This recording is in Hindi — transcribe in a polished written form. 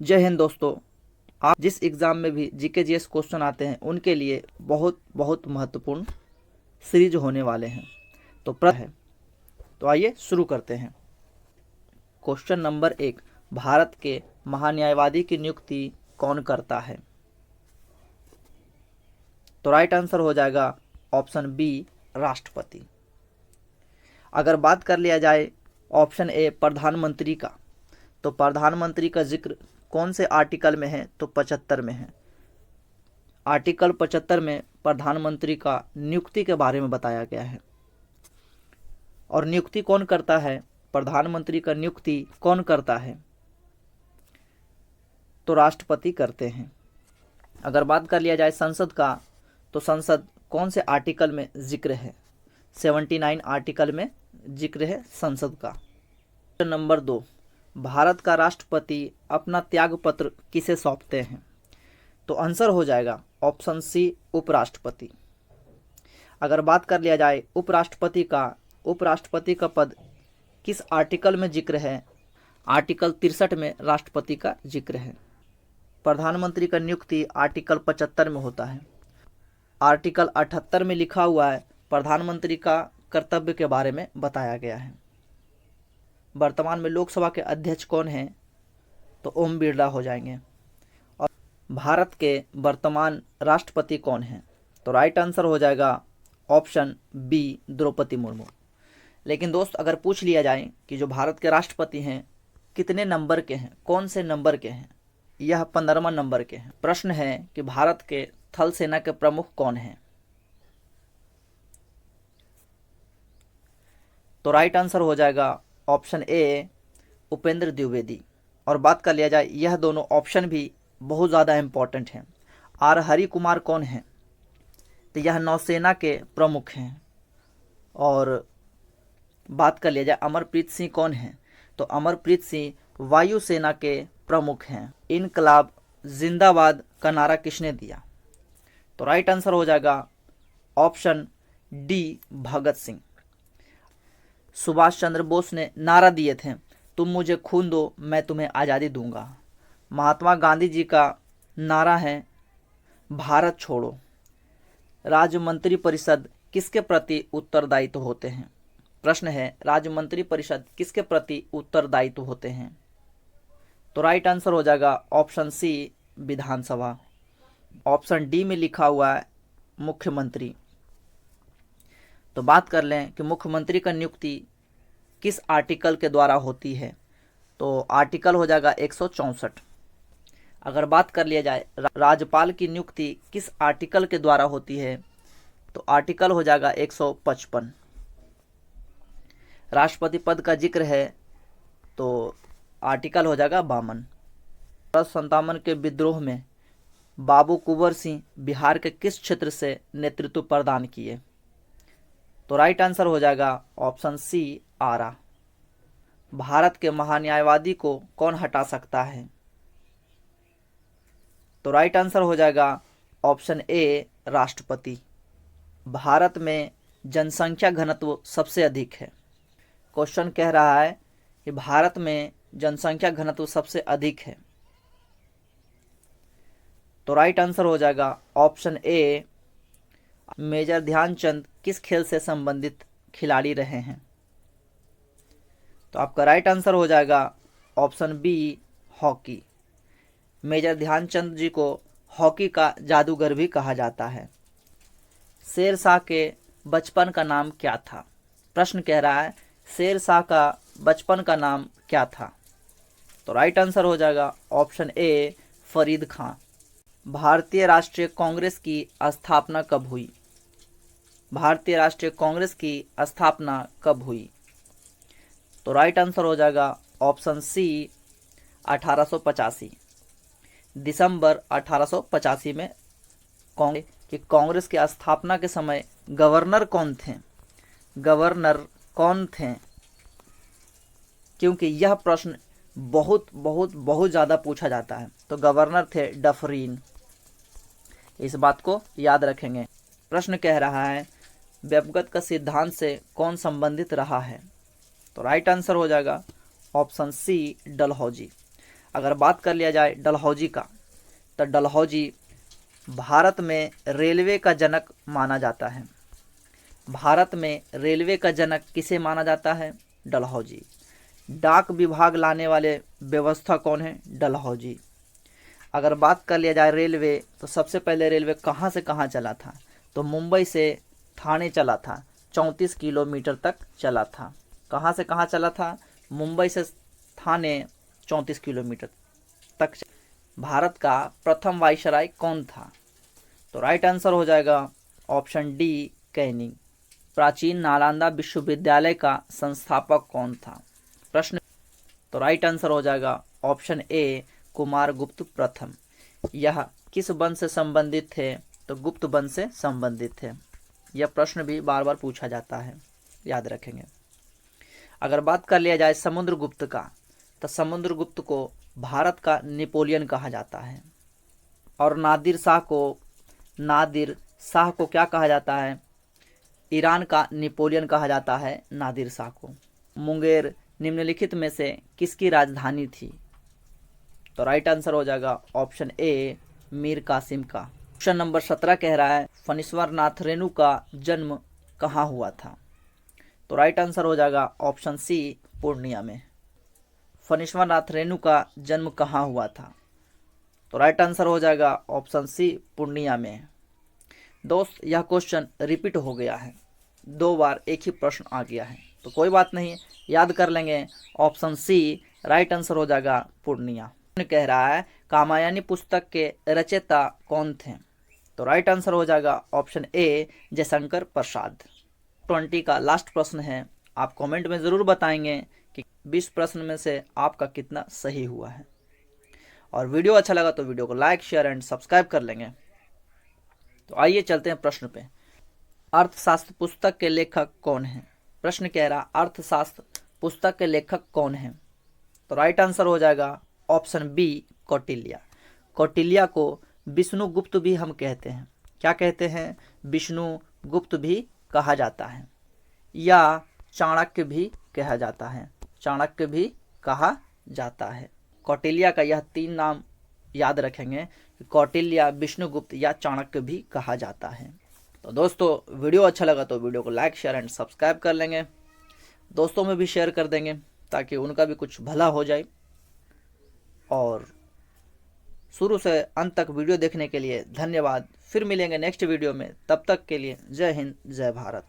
जय हिंद दोस्तों। आप जिस एग्ज़ाम में भी जीके जीएस क्वेश्चन आते हैं उनके लिए बहुत बहुत महत्वपूर्ण सीरीज होने वाले हैं। तो आइए शुरू करते हैं। क्वेश्चन नंबर 1, भारत के महान्यायवादी की नियुक्ति कौन करता है? तो राइट आंसर हो जाएगा ऑप्शन बी, राष्ट्रपति। अगर बात कर लिया जाए ऑप्शन ए, प्रधानमंत्री का, तो प्रधानमंत्री का जिक्र कौन से आर्टिकल में है? तो 75 में है। आर्टिकल 75 में प्रधानमंत्री का नियुक्ति के बारे में बताया गया है। और नियुक्ति कौन करता है? प्रधानमंत्री का नियुक्ति कौन करता है? तो राष्ट्रपति करते हैं। अगर बात कर लिया जाए संसद का, तो संसद कौन से आर्टिकल में जिक्र है? 79 आर्टिकल में जिक्र है संसद का। क्वेश्चन नंबर 2, भारत का राष्ट्रपति अपना त्याग पत्र किसे सौंपते हैं? तो आंसर हो जाएगा ऑप्शन सी, उपराष्ट्रपति। अगर बात कर लिया जाए उपराष्ट्रपति का पद किस आर्टिकल में जिक्र है? आर्टिकल 63 में राष्ट्रपति का जिक्र है। प्रधानमंत्री का नियुक्ति आर्टिकल 75 में होता है। आर्टिकल 78 में लिखा हुआ है प्रधानमंत्री का कर्तव्य के बारे में बताया गया है। वर्तमान में लोकसभा के अध्यक्ष कौन हैं? तो ओम बिरला हो जाएंगे। और भारत के वर्तमान राष्ट्रपति कौन हैं? तो राइट आंसर हो जाएगा ऑप्शन बी, द्रौपदी मुर्मू। लेकिन दोस्त, अगर पूछ लिया जाए कि जो भारत के राष्ट्रपति हैं कितने नंबर के हैं, कौन से नंबर के हैं? यह 15वां नंबर के हैं। प्रश्न है कि भारत के थल सेना के प्रमुख कौन हैं? तो राइट आंसर हो जाएगा ऑप्शन ए, उपेंद्र द्विवेदी। और बात कर लिया जाए, यह दोनों ऑप्शन भी बहुत ज़्यादा इंपॉर्टेंट हैं। आर हरि कुमार कौन है? तो यह नौसेना के प्रमुख हैं। और बात कर लिया जाए अमरप्रीत सिंह कौन है? तो अमरप्रीत सिंह वायुसेना के प्रमुख हैं। इनकलाब जिंदाबाद का नारा किसने दिया? तो राइट आंसर हो जाएगा ऑप्शन डी, भगत सिंह। सुभाष चंद्र बोस ने नारा दिए थे, तुम मुझे खून दो मैं तुम्हें आज़ादी दूंगा। महात्मा गांधी जी का नारा है भारत छोड़ो। राज्य मंत्री परिषद किसके प्रति उत्तरदायित्व होते हैं? प्रश्न है, राज्य मंत्री परिषद किसके प्रति उत्तरदायित्व होते हैं? तो राइट आंसर हो जाएगा ऑप्शन सी, विधानसभा। ऑप्शन डी में लिखा हुआ है मुख्यमंत्री। तो बात कर लें कि मुख्यमंत्री का नियुक्ति किस आर्टिकल के द्वारा होती है? तो आर्टिकल हो जाएगा 164। अगर बात कर लिया जाए राज्यपाल की नियुक्ति किस आर्टिकल के द्वारा होती है? तो आर्टिकल हो जाएगा 155। राष्ट्रपति पद का जिक्र है तो आर्टिकल हो जाएगा 52। 57 के विद्रोह में बाबू कुंवर सिंह बिहार के किस क्षेत्र से नेतृत्व प्रदान किए? तो राइट आंसर हो जाएगा ऑप्शन सी, आरा। भारत के महान्यायवादी को कौन हटा सकता है? तो राइट आंसर हो जाएगा ऑप्शन ए, राष्ट्रपति। भारत में जनसंख्या घनत्व सबसे अधिक है। क्वेश्चन कह रहा है कि भारत में जनसंख्या घनत्व सबसे अधिक है। तो राइट आंसर हो जाएगा ऑप्शन ए, मेजर ध्यानचंद किस खेल से संबंधित खिलाड़ी रहे हैं? तो आपका राइट आंसर हो जाएगा option B, hockey. Major Dhyanchand ji को हॉकी का जादूगर भी कहा जाता है। शेरशाह के बचपन का नाम क्या था? प्रश्न कह रहा है शेरशाह का बचपन का नाम क्या था? तो राइट आंसर हो जाएगा ऑप्शन ए, फरीद खां। भारतीय राष्ट्रीय कांग्रेस की स्थापना कब हुई? भारतीय राष्ट्रीय कांग्रेस की स्थापना कब हुई? तो राइट आंसर हो जाएगा ऑप्शन सी, 1885। दिसंबर 1885 में कांग्रेस की स्थापना के समय गवर्नर कौन थे? गवर्नर कौन थे? क्योंकि यह प्रश्न बहुत बहुत बहुत ज़्यादा पूछा जाता है। तो गवर्नर थे डफरीन। इस बात को याद रखेंगे। प्रश्न कह रहा है व्यक्तिगत का सिद्धांत से कौन संबंधित रहा है? तो राइट आंसर हो जाएगा ऑप्शन सी, डलहौजी। अगर बात कर लिया जाए डलहौजी का, तो डलहौजी भारत में रेलवे का जनक माना जाता है। भारत में रेलवे का जनक किसे माना जाता है? डलहौजी। डाक विभाग लाने वाले व्यवस्था कौन है? डलहौजी। अगर बात कर लिया जाए रेलवे, तो सबसे पहले रेलवे कहाँ से कहाँ चला था? तो मुंबई से ठाणे चला था, 34 किलोमीटर तक चला था। कहाँ से कहाँ चला था? मुंबई से ठाणे 34 किलोमीटर तक। भारत का प्रथम वायसराय कौन था? तो राइट आंसर हो जाएगा ऑप्शन डी, कैनिंग। प्राचीन नालंदा विश्वविद्यालय का संस्थापक कौन था? प्रश्न, तो राइट आंसर हो जाएगा ऑप्शन ए, कुमारगुप्त प्रथम। यह किस वंश से संबंधित थे? तो गुप्त वंश से संबंधित थे। यह प्रश्न भी बार बार पूछा जाता है, याद रखेंगे। अगर बात कर लिया जाए समुद्रगुप्त का, तो समुद्रगुप्त को भारत का नेपोलियन कहा जाता है। और नादिर शाह को क्या कहा जाता है? ईरान का नेपोलियन कहा जाता है नादिर शाह को। मुंगेर निम्नलिखित में से किसकी राजधानी थी? तो राइट आंसर हो जाएगा ऑप्शन ए, मीर कासिम का। क्वेश्चन नंबर 17 कह रहा है फणीश्वर नाथ रेणु का जन्म कहाँ हुआ था? तो राइट आंसर हो जाएगा ऑप्शन सी, पूर्णिया में। फणीश्वर नाथ रेणु का जन्म कहाँ हुआ था? तो राइट आंसर हो जाएगा ऑप्शन सी, पूर्णिया में। दोस्त, यह क्वेश्चन रिपीट हो गया है, 2 बार एक ही प्रश्न आ गया है, तो कोई बात नहीं, याद कर लेंगे। ऑप्शन सी राइट आंसर हो जाएगा, पूर्णिया। कह रहा है कामायनी पुस्तक के रचयिता कौन थे? तो राइट आंसर हो जाएगा ऑप्शन ए, जयशंकर प्रसाद। 20 का लास्ट प्रश्न है। आप कमेंट में ज़रूर बताएंगे कि 20 प्रश्न में से आपका कितना सही हुआ है। और वीडियो अच्छा लगा तो वीडियो को लाइक, शेयर एंड सब्सक्राइब कर लेंगे। तो आइए चलते हैं प्रश्न पे। अर्थशास्त्र पुस्तक के लेखक कौन है? प्रश्न कह रहा अर्थशास्त्र पुस्तक के लेखक कौन है? तो राइट आंसर हो जाएगा ऑप्शन बी, कौटिल्य। कौटिल्य को विष्णुगुप्त भी हम कहते हैं। क्या कहते हैं? विष्णुगुप्त भी कहा जाता है, या चाणक्य भी कहा जाता है। चाणक्य भी कहा जाता है। कौटिल्य का यह 3 नाम याद रखेंगे, कौटिल्य, विष्णुगुप्त या चाणक्य भी कहा जाता है। तो दोस्तों, वीडियो अच्छा लगा तो वीडियो को लाइक, शेयर एंड सब्सक्राइब कर लेंगे। दोस्तों में भी शेयर कर देंगे ताकि उनका भी कुछ भला हो जाए। और शुरू से अंत तक वीडियो देखने के लिए धन्यवाद। फिर मिलेंगे नेक्स्ट वीडियो में, तब तक के लिए जय हिंद, जय भारत।